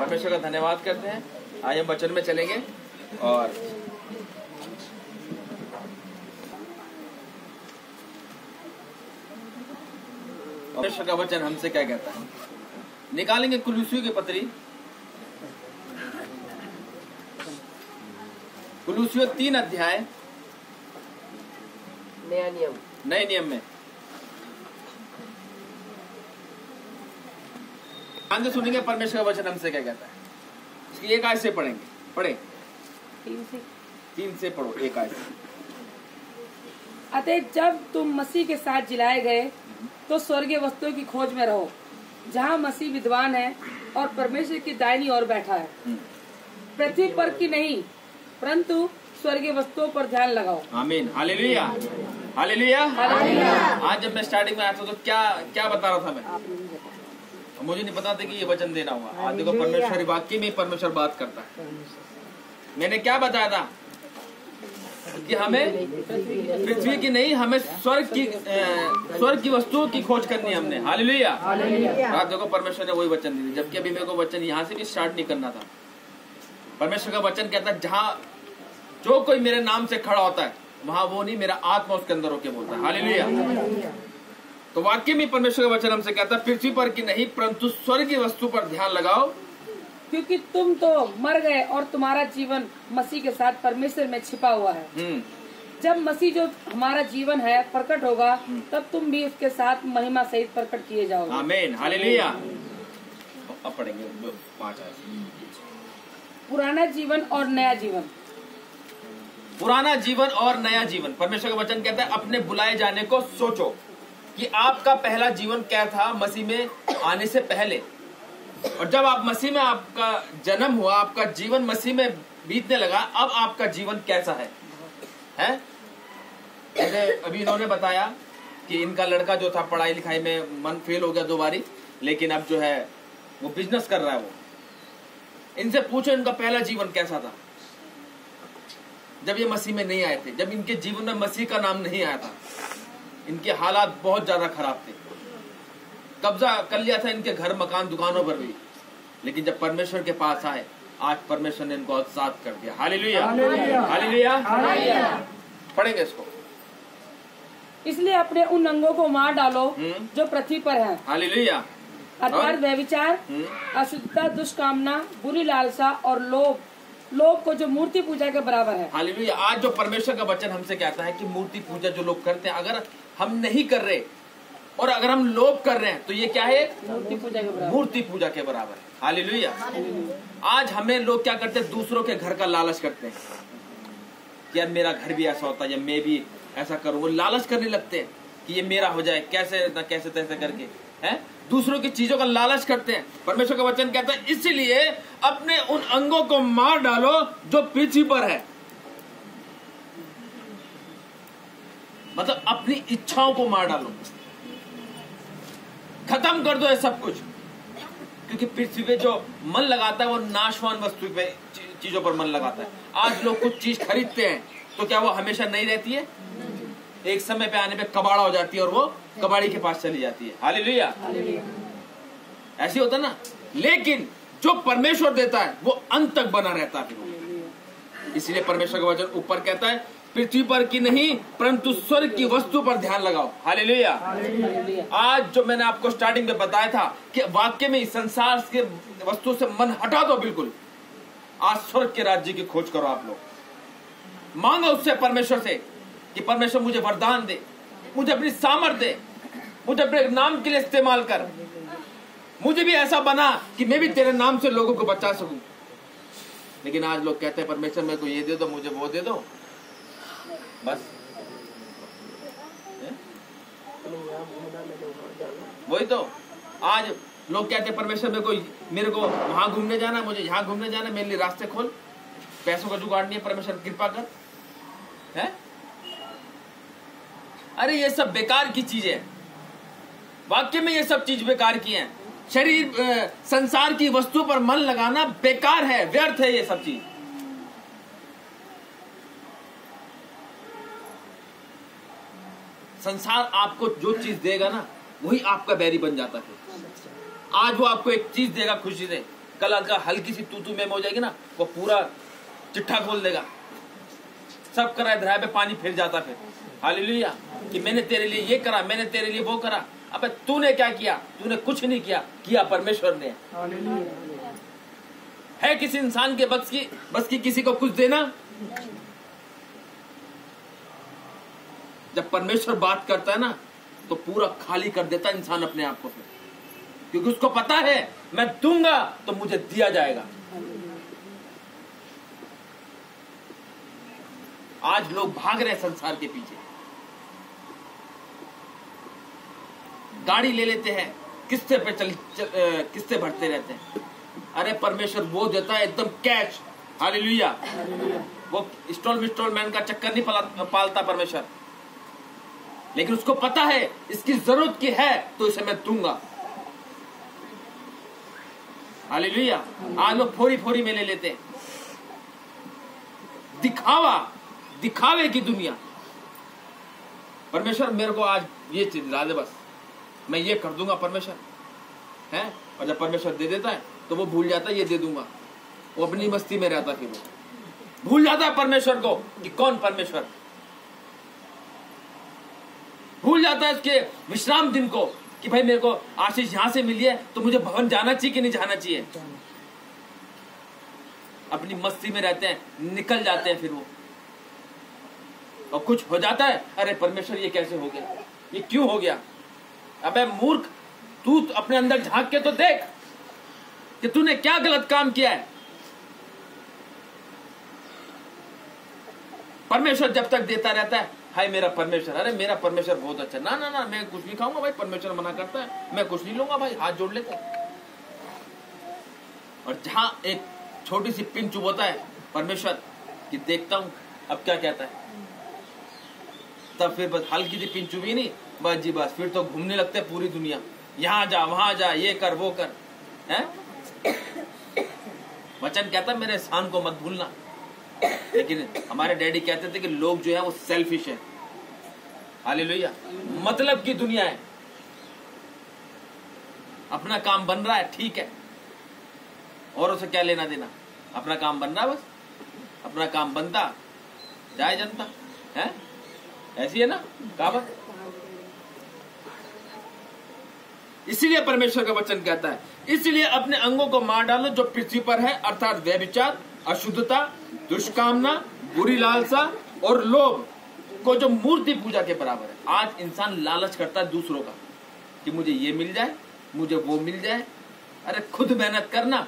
परमेश्वर का धन्यवाद करते हैं। आज हम वचन में चलेंगे और परमेश्वर का वचन हमसे क्या कहता है। निकालेंगे कुलूसियों की पत्री, कुलूसियों 3 अध्याय नए नियम में। ध्यान से सुनेंगे परमेश्वर का वचन हमसे क्या कहता है। इसकी एक आयत से पढ़ेंगे, पढ़े 3 से पढ़ो, एक आयत से। अतः जब तुम मसीह के साथ जिलाए गए तो स्वर्गीय वस्तुओं की खोज में रहो, जहाँ मसीह विद्वान है और परमेश्वर की दाहिनी ओर बैठा है। पृथ्वी पर की नहीं परंतु स्वर्गीय वस्तुओं पर ध्यान लगाओ। आमीन, हालेलुया, हालेलुया। आज जब मैं स्टार्टिंग में आया था तो क्या बता रहा था मैं, मुझे नहीं पता था कि ये वचन देना होगा। आज देखो परमेश्वर वाक्य में परमेश्वर बात करता है। मैंने क्या बताया था कि हमें पृथ्वी की नहीं, हमें स्वर्ग की वस्तुओं की खोज करनी है हमने। हालेलुया। आज देखो परमेश्वर ने वही वचन दिया, जबकि अभी मेरे को वचन यहाँ से भी स्टार्ट नहीं करना था। परमेश्वर का वचन कहता है जहाँ जो कोई मेरे नाम से खड़ा होता है वहां वो नहीं, मेरा आत्मा उसके अंदर होके बोलता है। हालेलुया। तो वाक्य में परमेश्वर का वचन हमसे कहता है पृथ्वी पर की नहीं परंतु स्वर्ग की वस्तु पर ध्यान लगाओ, क्योंकि तुम तो मर गए और तुम्हारा जीवन मसीह के साथ परमेश्वर में छिपा हुआ है। जब मसीह जो हमारा जीवन है प्रकट होगा तब तुम भी उसके साथ महिमा सहित प्रकट किए जाओगे। आमीन, हालेलुया। अब पढ़ेंगे 5 आयत। पुराना जीवन और नया जीवन। पुराना जीवन और नया जीवन। परमेश्वर का वचन कहता है अपने बुलाए जाने को सोचो कि आपका पहला जीवन क्या था मसीह में आने से पहले, और जब आप मसीह में आपका जन्म हुआ, आपका जीवन मसीह में बीतने लगा, अब आपका जीवन कैसा है? जैसे अभी इन्होंने बताया कि इनका लड़का जो था पढ़ाई लिखाई में मन फेल हो गया 2 बारी, लेकिन अब जो है वो बिजनेस कर रहा है। वो इनसे पूछो इनका पहला जीवन कैसा था जब ये मसीह में नहीं आए थे, जब इनके जीवन में मसीह का नाम नहीं आया था। इनके हालात बहुत ज्यादा खराब थे, कब्जा कर लिया था इनके घर मकान दुकानों पर भी, लेकिन जब परमेश्वर के पास आए आज परमेश्वर ने इनको आजाद कर दिया। Hallelujah, hallelujah. पढ़ेंगे इसको। इसलिए अपने उन अंगों को मार डालो जो पृथ्वी पर है। हालेलुया। अर्थात व्यभिचार, अशुद्धता, दुष्कामना, बुरी लालसा और लोभ को जो मूर्ति पूजा के बराबर है। हालेलुया। आज जो परमेश्वर का वचन हमसे कहता है कि मूर्ति पूजा जो लोग करते हैं, अगर हम नहीं कर रहे और अगर हम लोभ कर रहे हैं तो ये क्या है? मूर्ति पूजा के बराबर। मूर्ति पूजा के बराबर है। हालेलुया। आज हमें लोग क्या करते हैं? दूसरों के घर का लालच करते हैं कि यार मेरा घर भी ऐसा होता है या मैं भी ऐसा करूं। वो लालच करने लगते हैं कि ये मेरा हो जाए, कैसे न कैसे तैसे करके हैं, दूसरों की चीजों का लालच करते हैं। परमेश्वर का वचन कहता है इसलिए अपने उन अंगों को मार डालो जो पृथ्वी पर है। मतलब अपनी इच्छाओं को मार डालो, खत्म कर दो ये सब कुछ, क्योंकि पृथ्वी पे जो मन लगाता है वो नाशवान वस्तु पे चीजों पर मन लगाता है। आज लोग कुछ चीज खरीदते हैं तो क्या वो हमेशा नहीं रहती है? एक समय पे आने पे कबाड़ा हो जाती है और वो कबाड़ी के पास चली जाती है। हालेलुया। ऐसी होता ना, लेकिन जो परमेश्वर देता है वो अंत तक बना रहता है। इसलिए परमेश्वर का वचन ऊपर कहता है पृथ्वी पर की नहीं परंतु स्वर्ग की वस्तु पर ध्यान लगाओ। हालेलुया। आज जो मैंने आपको स्टार्टिंग में बताया था कि वाक्य में इस संसार के वस्तु से मन हटा दो बिल्कुल, आज स्वर्ग के राज्य की खोज करो। आप लोग मांगो उससे, परमेश्वर से, कि परमेश्वर मुझे वरदान दे, मुझे अपनी सामर्थ दे, मुझे अपने नाम के लिए इस्तेमाल कर, मुझे भी ऐसा बना कि मैं भी तेरे नाम से लोगों को बचा सकूं। लेकिन आज लोग कहते हैं परमेश्वर मेरे को ये दे दो, मुझे वो दे दो, बस वही तो। आज लोग कहते हैं परमेश्वर मेरे को वहां घूमने जाना, मुझे यहाँ घूमने जाना, मेरे लिए रास्ते खोल, पैसों का जुगाड़ नहीं है, परमेश्वर कृपा कर। है? अरे ये सब बेकार की चीजें है, वाक्य में ये सब चीज बेकार की हैं। शरीर संसार की वस्तु पर मन लगाना बेकार है, व्यर्थ है ये सब चीज। संसार आपको जो चीज देगा ना वही आपका बैरी बन जाता है। आज वो आपको एक चीज देगा खुशी से, कल अगर हल्की सी तू में हो जाएगी ना, वो पूरा चिट्ठा खोल देगा, सब कराए धराए पे पानी फिर जाता फिर। हालेलुया, कि मैंने तेरे लिए ये करा, मैंने तेरे लिए वो करा। अबे तूने क्या किया? तूने कुछ नहीं किया, किया परमेश्वर ने। है किसी इंसान के बस की किसी को कुछ देना? जब परमेश्वर बात करता है ना, तो पूरा खाली कर देता इंसान अपने आप को, क्योंकि उसको पता है मैं दूंगा तो मुझे दिया जाएगा। आज लोग भाग रहे हैं संसार के पीछे, गाड़ी ले लेते हैं, किस्ते पे किस्ते भरते रहते हैं। अरे परमेश्वर वो देता है एकदम कैश। हालेलुया, वो इंस्टॉलमेंट का चक्कर नहीं पालता परमेश्वर, लेकिन उसको पता है इसकी जरूरत की है तो इसे मैं दूंगा। हालेलुया, आज लोग फोरी में ले लेते हैं, दिखावे की दुनिया। परमेश्वर मेरे को आज ये चीज दिला दे, बस मैं ये कर दूंगा परमेश्वर है। और जब परमेश्वर दे देता है तो वो भूल जाता है ये दे दूंगा, वो अपनी मस्ती में रहता, फिर वो भूल जाता है परमेश्वर को कि कौन परमेश्वर, भूल जाता है उसके विश्राम दिन को कि भाई मेरे को आशीष यहां से मिली है तो मुझे भवन जाना चाहिए कि नहीं जाना चाहिए। अपनी मस्ती में रहते हैं, निकल जाते हैं फिर वो, और कुछ हो जाता है, अरे परमेश्वर ये कैसे हो गया, ये क्यों हो गया? अबे मूर्ख, तू अपने अंदर झांक के तो देख कि तूने क्या गलत काम किया है। परमेश्वर जब तक देता रहता है, हाय मेरा परमेश्वर, अरे मेरा परमेश्वर बहुत अच्छा, ना ना ना मैं कुछ नहीं खाऊंगा भाई, परमेश्वर मना करता है, मैं कुछ नहीं लूंगा भाई, हाथ जोड़ लेते हैं। और जहां एक छोटी सी पिन चुभोता है परमेश्वर कि देखता हूं अब क्या कहता है, तब फिर बस हल्की सी पिन चुभी नहीं, बस जी बस, फिर तो घूमने लगते हैं पूरी दुनिया, यहां जा वहां जा, ये कर वो कर है। वचन कहता है मेरे एहसान को मत भूलना, लेकिन हमारे डैडी कहते थे कि लोग जो है वो सेल्फिश है। हालेलुया, मतलब की दुनिया है, अपना काम बन रहा है ठीक है, और उसे क्या लेना देना, अपना काम बन रहा है बस, अपना काम बनता जाए जनता है, ऐसी है ना कहावत। इसीलिए परमेश्वर का वचन कहता है, इसलिए अपने अंगों को मार डालो जो पृथ्वी पर है, अर्थात व्यभिचार, अशुद्धता, दुष्कामना, बुरी लालसा और लोभ को जो मूर्ति पूजा के बराबर है। आज इंसान लालच करता है दूसरों का कि मुझे ये मिल जाए, मुझे वो मिल जाए। अरे खुद मेहनत करना,